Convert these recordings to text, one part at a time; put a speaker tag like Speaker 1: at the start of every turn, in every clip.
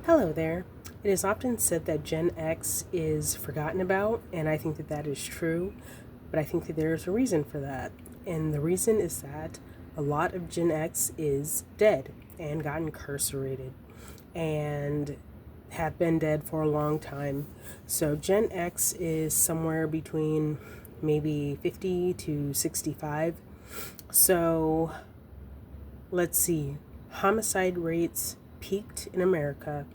Speaker 1: Hello there. It is often said that Gen X is forgotten about, and I think that that is true, but I think that there's a reason for that. And the reason is that a lot of Gen X is dead and got incarcerated and have been dead for a long time. So Gen X is somewhere between maybe 50 to 65. So let's see, homicide rates peaked in America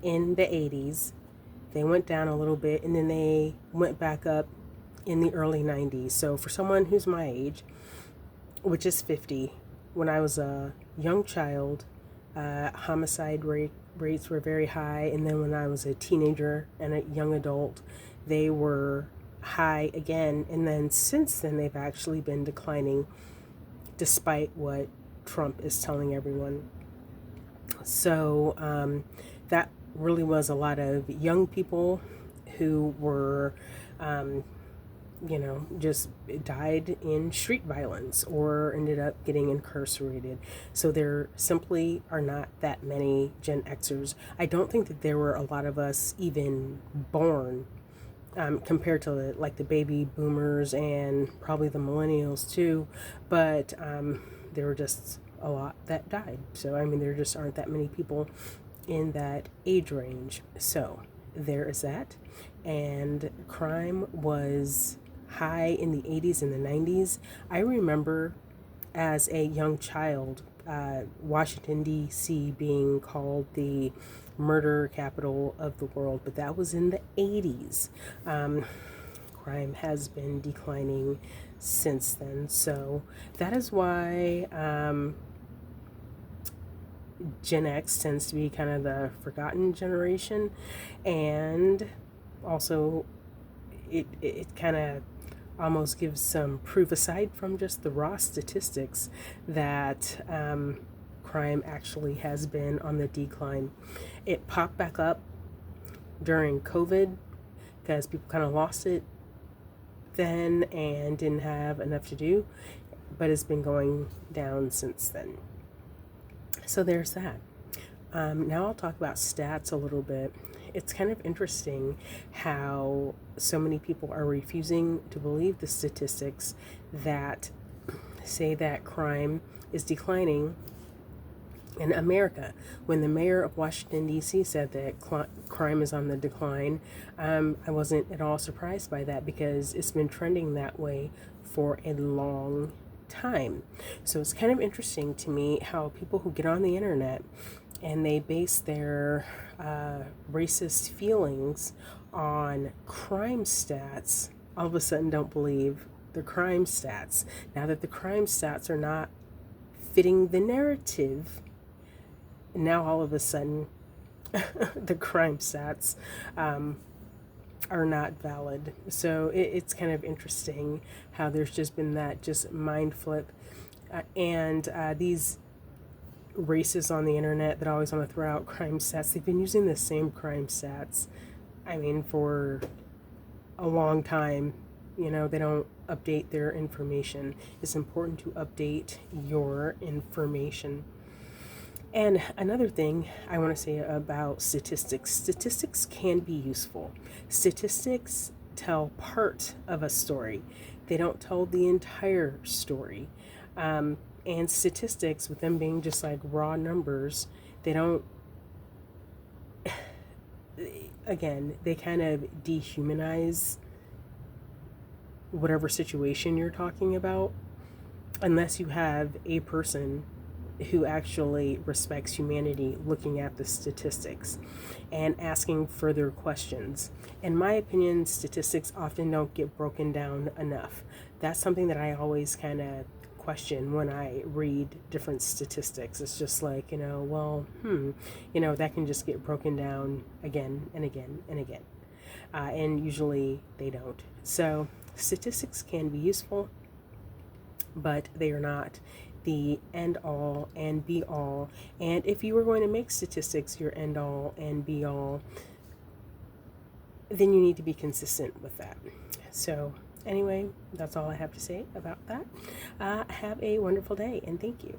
Speaker 1: in the 80s. They went down a little bit and then they went back up in the early 90s. So for someone who's my age, which is 50, when I was a young child, homicide rates were very high. And then when I was a teenager and a young adult, they were high again. And then since then, they've actually been declining despite what Trump is telling everyone. So that really was a lot of young people who were, just died in street violence or ended up getting incarcerated. So there simply are not that many Gen Xers. I don't think that there were a lot of us even born compared to like the baby boomers and probably the millennials too, but there were just a lot that died. So I mean, there just aren't that many people in that age range. So there is that. And crime was high in the 80s and the 90s. I remember as a young child, Washington, D.C. being called the murder capital of the world, but that was in the 80s. Crime has been declining since then. So that is why Gen X tends to be kind of the forgotten generation. And also, it kind of almost gives some proof, aside from just the raw statistics, that crime actually has been on the decline. It popped back up during COVID because people kind of lost it then and didn't have enough to do, but it's been going down since then. So there's that. Now I'll talk about stats a little bit. It's kind of interesting how so many people are refusing to believe the statistics that say that crime is declining in America. When the mayor of Washington, D.C. said that crime is on the decline, I wasn't at all surprised by that because it's been trending that way for a long time. So it's kind of interesting to me how people who get on the internet and they base their racist feelings on crime stats all of a sudden don't believe the crime stats. Now that the crime stats are not fitting the narrative, now all of a sudden the crime stats are not valid. So it's kind of interesting how there's just been that just mind flip. And these racists on the internet that always want to throw out crime stats, they've been using the same crime stats, I mean, for a long time. They don't update their information. It's important to update your information. And another thing I want to say about statistics can be useful. Statistics tell part of a story. They don't tell the entire story. And statistics, with them being just like raw numbers, they don't, again, they kind of dehumanize whatever situation you're talking about, unless you have a person who actually respects humanity looking at the statistics and asking further questions. In my opinion, statistics often don't get broken down enough. That's something that I always kind of question when I read different statistics. It's just like, that can just get broken down again and again and again. And usually they don't. So statistics can be useful, but they are not the end all and be all. And if you were going to make statistics your end all and be all, then you need to be consistent with that. So anyway, that's all I have to say about that. Have a wonderful day and thank you.